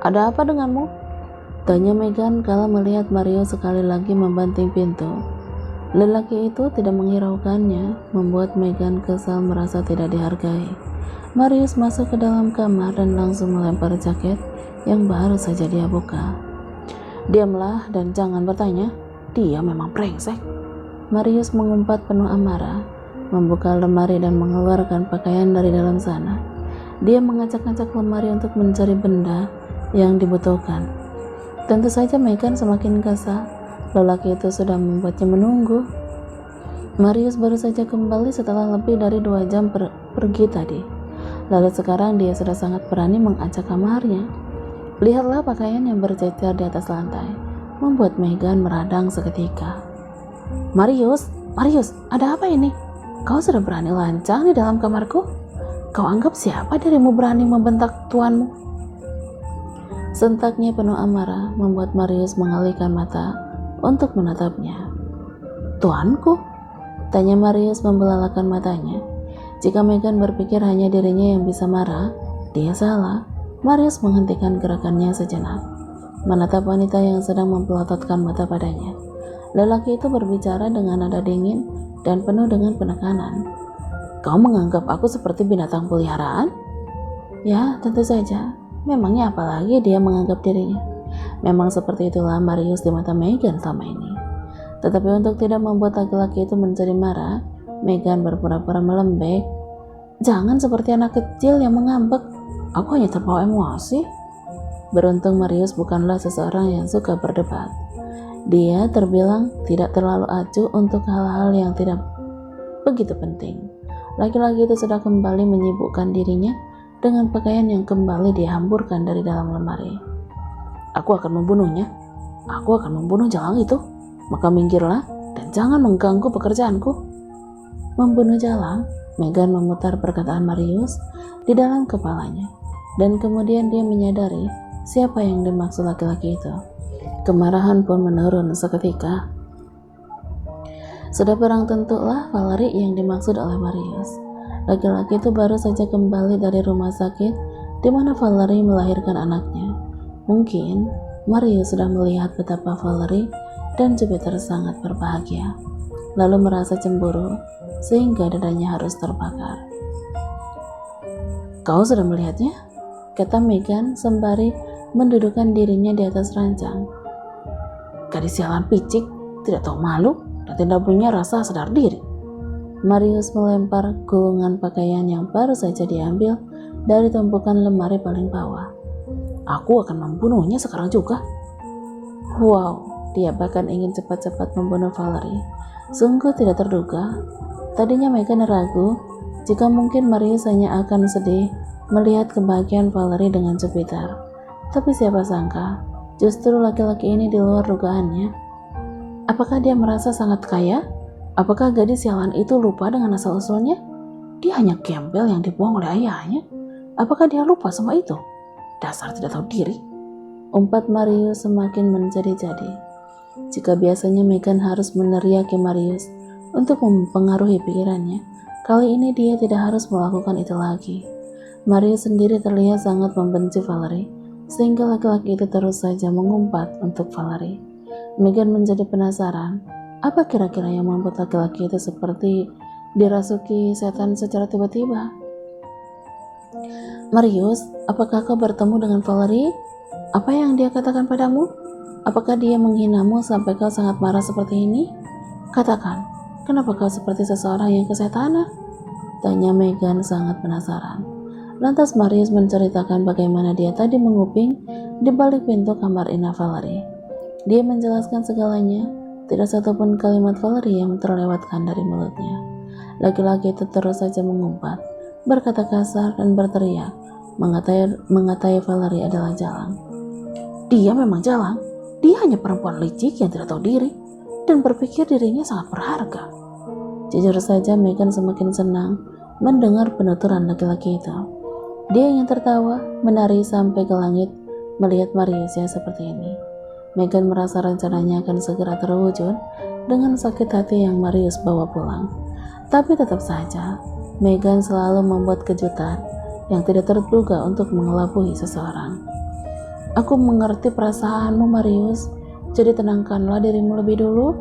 Ada apa denganmu? Tanya Megan kala melihat Mario sekali lagi membanting pintu. Lelaki itu tidak menghiraukannya, membuat Megan kesal merasa tidak dihargai. Marius masuk ke dalam kamar dan langsung melempar jaket yang baru saja dia buka. Diamlah dan jangan bertanya, dia memang brengsek. Marius mengumpat penuh amarah, membuka lemari dan mengeluarkan pakaian dari dalam sana. Dia mengacak-acak lemari untuk mencari benda yang dibutuhkan. Tentu saja Megan semakin kesal. Lelaki itu sudah membuatnya menunggu. Marius baru saja kembali setelah lebih dari 2 jam pergi tadi. Lalu sekarang dia sudah sangat berani mengacak kamarnya. Lihatlah pakaian yang bercecer di atas lantai, membuat Megan meradang seketika. Marius, ada apa ini? Kau sudah berani lancang di dalam kamarku? Kau anggap siapa dirimu berani membentak tuanmu? Sentaknya penuh amarah membuat Marius mengalihkan mata untuk menatapnya. Tuanku? Tanya Marius membelalakan matanya. Jika Megan berpikir hanya dirinya yang bisa marah, dia salah. Marius menghentikan gerakannya sejenak, menatap wanita yang sedang mempelototkan mata padanya. Lelaki itu berbicara dengan nada dingin dan penuh dengan penekanan. Kau menganggap aku seperti binatang peliharaan? Ya, tentu saja. Memangnya apalagi dia menganggap dirinya? Memang seperti itulah Marius di mata Megan selama ini. Tetapi untuk tidak membuat laki-laki itu menjadi marah, Megan berpura-pura melembek. Jangan seperti anak kecil yang mengambek. Aku hanya terbawa emosi. Beruntung Marius bukanlah seseorang yang suka berdebat. Dia terbilang tidak terlalu acuh untuk hal-hal yang tidak begitu penting. Laki-laki itu sudah kembali menyibukkan dirinya dengan pakaian yang kembali dihamburkan dari dalam lemari. Aku akan membunuhnya. Aku akan membunuh jalang itu. Maka minggirlah dan jangan mengganggu pekerjaanku. Membunuh jalang? Megan memutar perkataan Marius di dalam kepalanya, dan kemudian dia menyadari siapa yang dimaksud laki-laki itu. Kemarahan pun menurun seketika. Sudah barang tentulah Valerie yang dimaksud oleh Marius. Laki-laki itu baru saja kembali dari rumah sakit di mana Valerie melahirkan anaknya. Mungkin Marius sudah melihat betapa Valerie dan Jupiter sangat berbahagia, lalu merasa cemburu sehingga dadanya harus terbakar. Kau sudah melihatnya? Kata Megan sembari mendudukkan dirinya di atas ranjang. Gadis sialan picik, tidak tahu malu dan tidak punya rasa sadar diri. Marius melempar gulungan pakaian yang baru saja diambil dari tumpukan lemari paling bawah. Aku akan membunuhnya sekarang juga. Wow, dia bahkan ingin cepat-cepat membunuh Valerie. Sungguh tidak terduga. Tadinya Megan ragu jika mungkin Marius hanya akan sedih melihat kebahagiaan Valerie dengan Jupiter. Tapi siapa sangka, justru laki-laki ini di luar dugaannya. Apakah dia merasa sangat kaya? Apakah gadis sialan itu lupa dengan asal-usulnya? Dia hanya gembel yang dibuang oleh ayahnya. Apakah dia lupa semua itu? Dasar tidak tahu diri. Umpat Marius semakin menjadi-jadi. Jika biasanya Megan harus meneriaki Marius untuk mempengaruhi pikirannya, kali ini dia tidak harus melakukan itu lagi. Marius sendiri terlihat sangat membenci Valerie, sehingga laki-laki itu terus saja mengumpat untuk Valerie. Megan menjadi penasaran, apa kira-kira yang membuat laki-laki itu seperti dirasuki setan secara tiba-tiba? Marius, apakah kau bertemu dengan Valerie? Apa yang dia katakan padamu? Apakah dia menghinamu sampai kau sangat marah seperti ini? Katakan, kenapa kau seperti seseorang yang kesetanan? Tanya Megan sangat penasaran. Lantas Marius menceritakan bagaimana dia tadi menguping di balik pintu kamar Ina Valerie. Dia menjelaskan segalanya, tidak satupun kalimat Valerie yang terlewatkan dari mulutnya. Laki-laki itu terus saja mengumpat, berkata kasar dan berteriak, mengatai Valerie adalah jalang. Dia memang jalang. Dia hanya perempuan licik yang tidak tahu diri dan berpikir dirinya sangat berharga. Jujur saja Megan semakin senang mendengar penuturan laki-laki itu. Dia ingin tertawa, menari sampai ke langit melihat Marius yang seperti ini. Megan merasa rencananya akan segera terwujud dengan sakit hati yang Marius bawa pulang. Tapi tetap saja, Megan selalu membuat kejutan yang tidak terduga untuk mengelabui seseorang. Aku mengerti perasaanmu, Marius. Jadi tenangkanlah dirimu lebih dulu.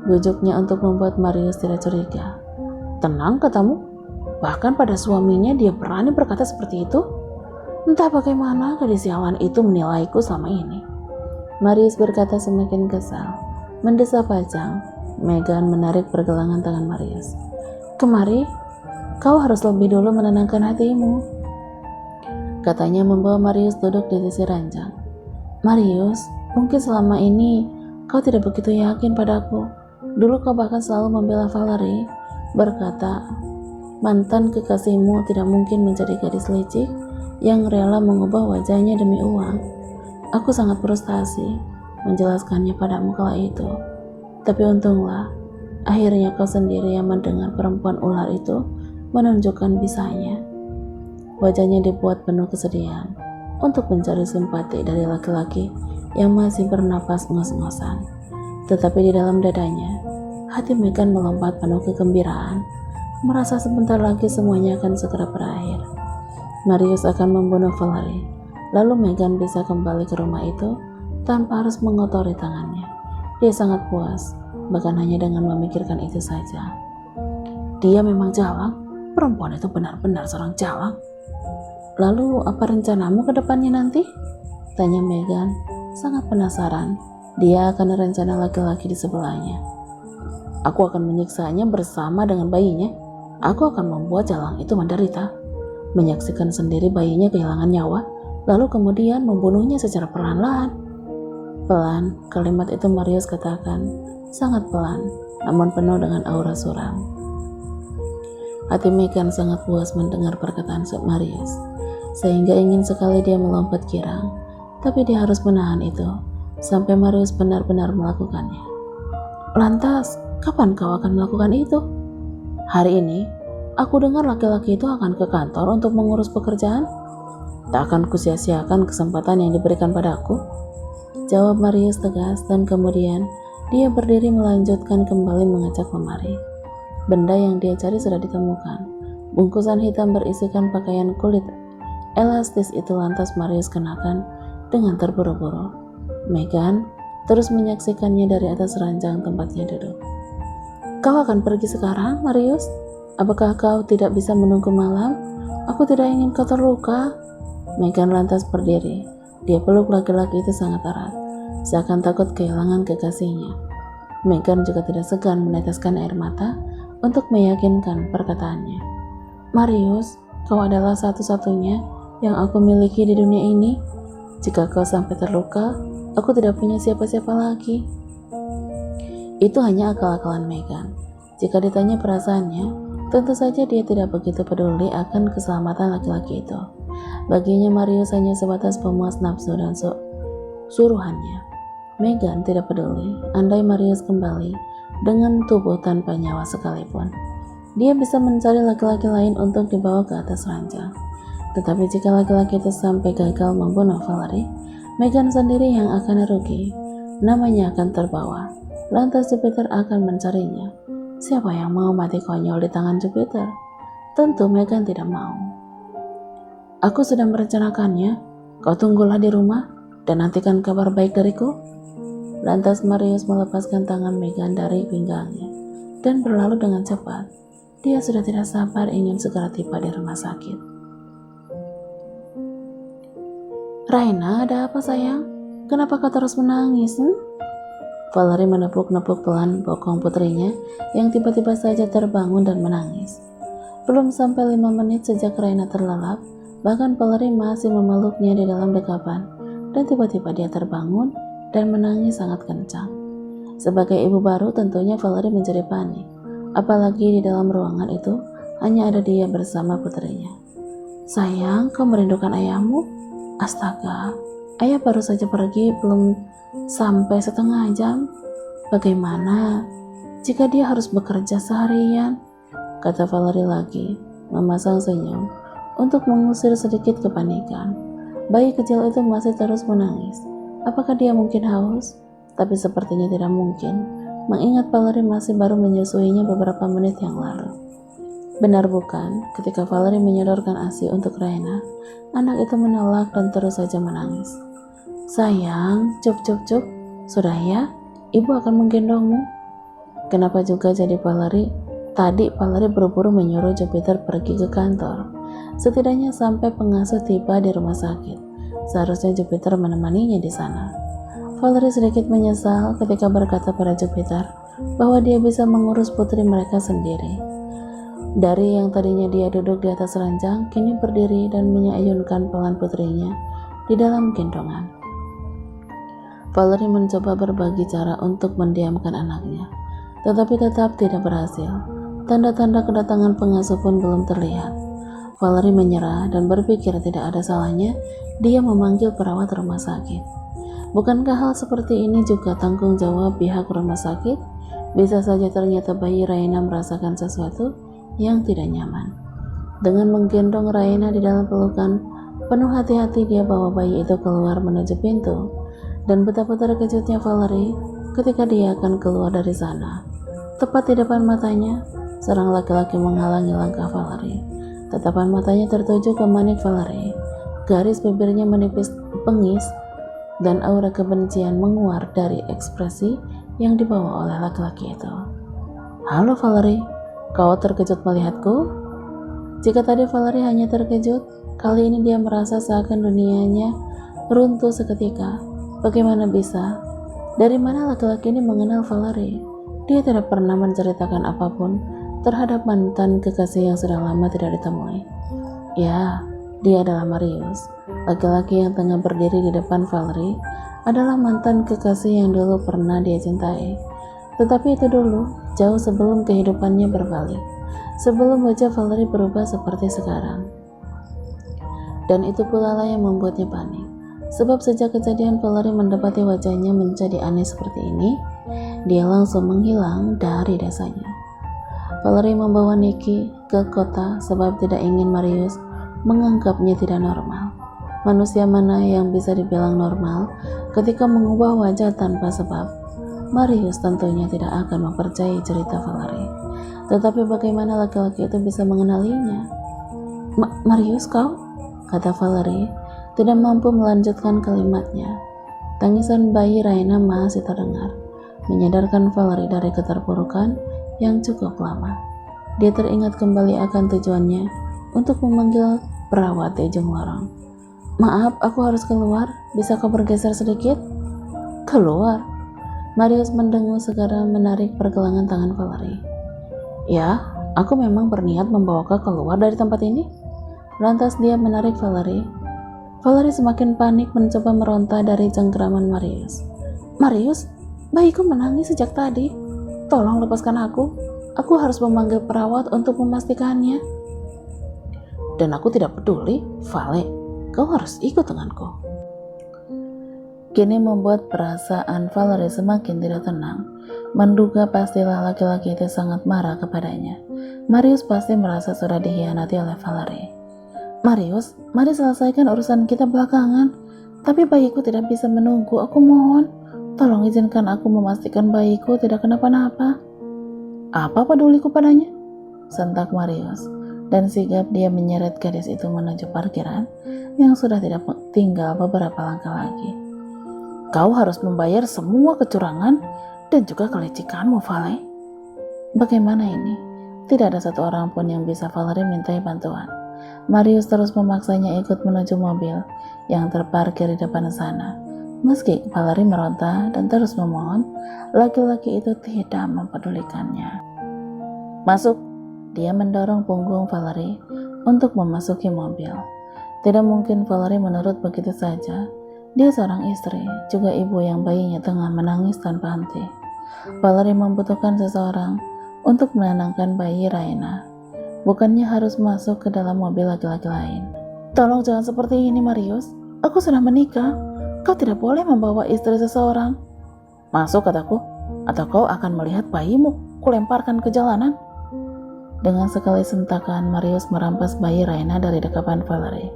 Bujuknya untuk membuat Marius tidak curiga. Tenang katamu? Bahkan pada suaminya dia berani berkata seperti itu? Entah bagaimana gadis sialan itu menilaiku selama ini. Marius berkata semakin kesal. Mendesah Pajang, Megan menarik pergelangan tangan Marius. Kemari, kau harus lebih dulu menenangkan hatimu, katanya membawa Marius duduk di sisi ranjang. Marius, mungkin selama ini kau tidak begitu yakin padaku. Dulu kau bahkan selalu membela Valerie, berkata, mantan kekasihmu tidak mungkin menjadi gadis licik yang rela mengubah wajahnya demi uang. Aku sangat frustasi menjelaskannya padamu kala itu. Tapi untunglah, akhirnya kau sendiri yang mendengar perempuan ular itu menunjukkan bisanya. Wajahnya dibuat penuh kesedihan untuk mencari simpati dari laki-laki yang masih bernapas ngos-ngosan. Tetapi di dalam dadanya, hati Megan melompat penuh kegembiraan, merasa sebentar lagi semuanya akan segera berakhir. Marius akan membunuh Valerie, lalu Megan bisa kembali ke rumah itu tanpa harus mengotori tangannya. Dia sangat puas, bahkan hanya dengan memikirkan itu saja. Dia memang jalang, perempuan itu benar-benar seorang jalang. Lalu apa rencanamu ke depannya nanti? Tanya Megan, sangat penasaran. Dia akan rencana laki-laki di sebelahnya. Aku akan menyiksanya bersama dengan bayinya. Aku akan membuat jalang itu menderita. Menyaksikan sendiri bayinya kehilangan nyawa, lalu kemudian membunuhnya secara perlahan-lahan. Pelan, kalimat itu Marius katakan, sangat pelan, namun penuh dengan aura suram. Hati Megan sangat puas mendengar perkataan Marius, sehingga ingin sekali dia melompat girang, tapi dia harus menahan itu, sampai Marius benar-benar melakukannya. Lantas, kapan kau akan melakukan itu? Hari ini, aku dengar laki-laki itu akan ke kantor untuk mengurus pekerjaan. Tak akan kusia-siakan kesempatan yang diberikan padaku, jawab Marius tegas, dan kemudian dia berdiri melanjutkan kembali mengecek lemari. Benda yang dia cari sudah ditemukan. Bungkusan hitam berisikan pakaian kulit elastis itu lantas Marius kenakan dengan terburu-buru. Megan terus menyaksikannya dari atas ranjang tempatnya duduk. Kau akan pergi sekarang, Marius? Apakah kau tidak bisa menunggu malam? Aku tidak ingin kau terluka. Megan lantas berdiri. Dia peluk laki-laki itu sangat erat, seakan takut kehilangan kekasihnya. Megan juga tidak segan meneteskan air mata untuk meyakinkan perkataannya. Marius, kau adalah satu-satunya yang aku miliki di dunia ini. Jika kau sampai terluka, aku tidak punya siapa-siapa lagi. Itu hanya akal-akalan Megan. Jika ditanya perasaannya, tentu saja dia tidak begitu peduli akan keselamatan laki-laki itu. Baginya Marius hanya sebatas pemuas nafsu dan suruhannya. Megan tidak peduli andai Marius kembali dengan tubuh tanpa nyawa sekalipun. Dia bisa mencari laki-laki lain untuk dibawa ke atas ranjang. Tetapi jika laki-laki itu sampai gagal membunuh Valerie, Megan sendiri yang akan rugi. Namanya akan terbawa. Lantas Jupiter akan mencarinya. Siapa yang mau mati konyol di tangan Jupiter? Tentu Megan tidak mau. Aku sudah merencanakannya. Kau tunggulah di rumah dan nantikan kabar baik dariku. Lantas Marius melepaskan tangan Megan dari pinggangnya dan berlalu dengan cepat. Dia sudah tidak sabar ingin segera tiba di rumah sakit. Raina, ada apa sayang? Kenapa kau terus menangis? Valerie menepuk-nepuk pelan bokong putrinya yang tiba-tiba saja terbangun dan menangis. Belum sampai 5 menit sejak Raina terlelap, bahkan Valerie masih memeluknya di dalam dekapan, dan tiba-tiba dia terbangun dan menangis sangat kencang. Sebagai ibu baru tentunya Valerie menjadi panik, apalagi di dalam ruangan itu hanya ada dia bersama putrinya. Sayang, kau merindukan ayahmu? Astaga, ayah baru saja pergi belum sampai setengah jam. Bagaimana jika dia harus bekerja seharian? Kata Valerie lagi, memasang senyum untuk mengusir sedikit kepanikan. Bayi kecil itu masih terus menangis. Apakah dia mungkin haus? Tapi sepertinya tidak mungkin, mengingat Valerie masih baru menyusuinya beberapa menit yang lalu. Benar bukan, ketika Valerie menyodorkan ASI untuk Raina, anak itu menolak dan terus saja menangis. Sayang, cup, sudah ya, ibu akan menggendongmu. Kenapa juga jadi Valerie? Tadi Valerie buru-buru menyuruh Jupiter pergi ke kantor. Setidaknya sampai pengasuh tiba di rumah sakit. Seharusnya Jupiter menemaninya di sana. Valerie sedikit menyesal ketika berkata pada Jupiter bahwa dia bisa mengurus putri mereka sendiri. Dari yang tadinya dia duduk di atas ranjang, kini berdiri dan menyayunkan pelan putrinya di dalam gendongan. Valerie mencoba berbagi cara untuk mendiamkan anaknya, tetapi tetap tidak berhasil. Tanda-tanda kedatangan pengasuh pun belum terlihat. Valerie menyerah dan berpikir tidak ada salahnya dia memanggil perawat rumah sakit. Bukankah hal seperti ini juga tanggung jawab pihak rumah sakit? Bisa saja ternyata bayi Raina merasakan sesuatu yang tidak nyaman. Dengan menggendong Raina di dalam pelukan, penuh hati-hati dia bawa bayi itu keluar menuju pintu. Dan betapa terkejutnya Valerie ketika dia akan keluar dari sana. Tepat di depan matanya, seorang laki-laki menghalangi langkah Valerie. Tatapan matanya tertuju ke manik Valerie. Garis bibirnya menipis bengis dan aura kebencian menguar dari ekspresi yang dibawa oleh laki-laki itu. Halo Valerie, kau terkejut melihatku? Jika tadi Valerie hanya terkejut, kali ini dia merasa seakan dunianya runtuh seketika. Bagaimana bisa? Dari mana laki-laki ini mengenal Valerie? Dia tidak pernah menceritakan apapun terhadap mantan kekasih yang sudah lama tidak ditemui. Ya, dia adalah Marius. Laki-laki yang tengah berdiri di depan Valerie adalah mantan kekasih yang dulu pernah dia cintai. Tetapi itu dulu, jauh sebelum kehidupannya berbalik. Sebelum wajah Valerie berubah seperti sekarang. Dan itu pula lah yang membuatnya panik. Sebab sejak kejadian Valerie mendapati wajahnya menjadi aneh seperti ini, dia langsung menghilang dari desanya. Valerie membawa Nicky ke kota sebab tidak ingin Marius menganggapnya tidak normal. Manusia mana yang bisa dibilang normal ketika mengubah wajah tanpa sebab? Marius tentunya tidak akan mempercayai cerita Valerie. Tetapi bagaimana laki-laki itu bisa mengenalinya? Marius kau? Kata Valerie, tidak mampu melanjutkan kalimatnya. Tangisan bayi Raina masih terdengar, menyadarkan Valerie dari keterpurukan yang cukup lama. Dia teringat kembali akan tujuannya untuk memanggil perawat di ujung lorong. Maaf, aku harus keluar. Bisa kau bergeser sedikit? Keluar? Marius mendengus segera menarik pergelangan tangan Valerie. Ya, aku memang berniat membawa kau keluar dari tempat ini. Lantas dia menarik Valerie. Valerie semakin panik mencoba meronta dari cengkeraman Marius. Marius, bayiku menangis sejak tadi. Tolong lepaskan aku. Aku harus memanggil perawat untuk memastikannya. Dan aku tidak peduli, Vale. Kau harus ikut denganku. Kini membuat perasaan Valerie semakin tidak tenang. Menduga pastilah laki-laki itu sangat marah kepadanya. Marius pasti merasa sudah dikhianati oleh Valerie. Marius, mari selesaikan urusan kita belakangan. Tapi bayiku tidak bisa menunggu, aku mohon. Tolong izinkan aku memastikan bayiku tidak kenapa-napa. Apa peduliku padanya? Sentak Marius, dan sigap dia menyeret gadis itu menuju parkiran yang sudah tidak tinggal beberapa langkah lagi. Kau harus membayar semua kecurangan dan juga kelicikanmu, Vale. Bagaimana ini? Tidak ada satu orang pun yang bisa Valerie mintai bantuan. Marius terus memaksanya ikut menuju mobil yang terparkir di depan sana. Meski Valerie meronta dan terus memohon, laki-laki itu tidak mempedulikannya. Masuk, dia mendorong punggung Valerie untuk memasuki mobil. Tidak mungkin Valerie menurut begitu saja. Dia seorang istri, juga ibu yang bayinya tengah menangis tanpa henti. Valerie membutuhkan seseorang untuk menenangkan bayi Raina. Bukannya harus masuk ke dalam mobil laki-laki lain. Tolong jangan seperti ini, Marius. Aku sudah menikah. Kau tidak boleh membawa istri seseorang. Masuk, kataku, atau kau akan melihat bayimu kulemparkan ke jalanan. Dengan sekali sentakan, Marius merampas bayi Raina dari dekapan Valerie,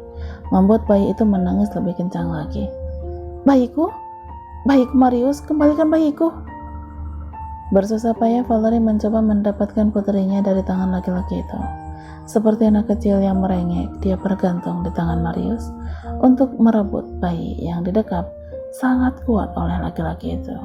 membuat bayi itu menangis lebih kencang lagi. Bayiku? Bayiku Marius, kembalikan bayiku. Bersusah payah Valerie mencoba mendapatkan putrinya dari tangan laki-laki itu. Seperti anak kecil yang merengek, dia bergantung di tangan Marius untuk merebut bayi yang didekap sangat kuat oleh laki-laki itu.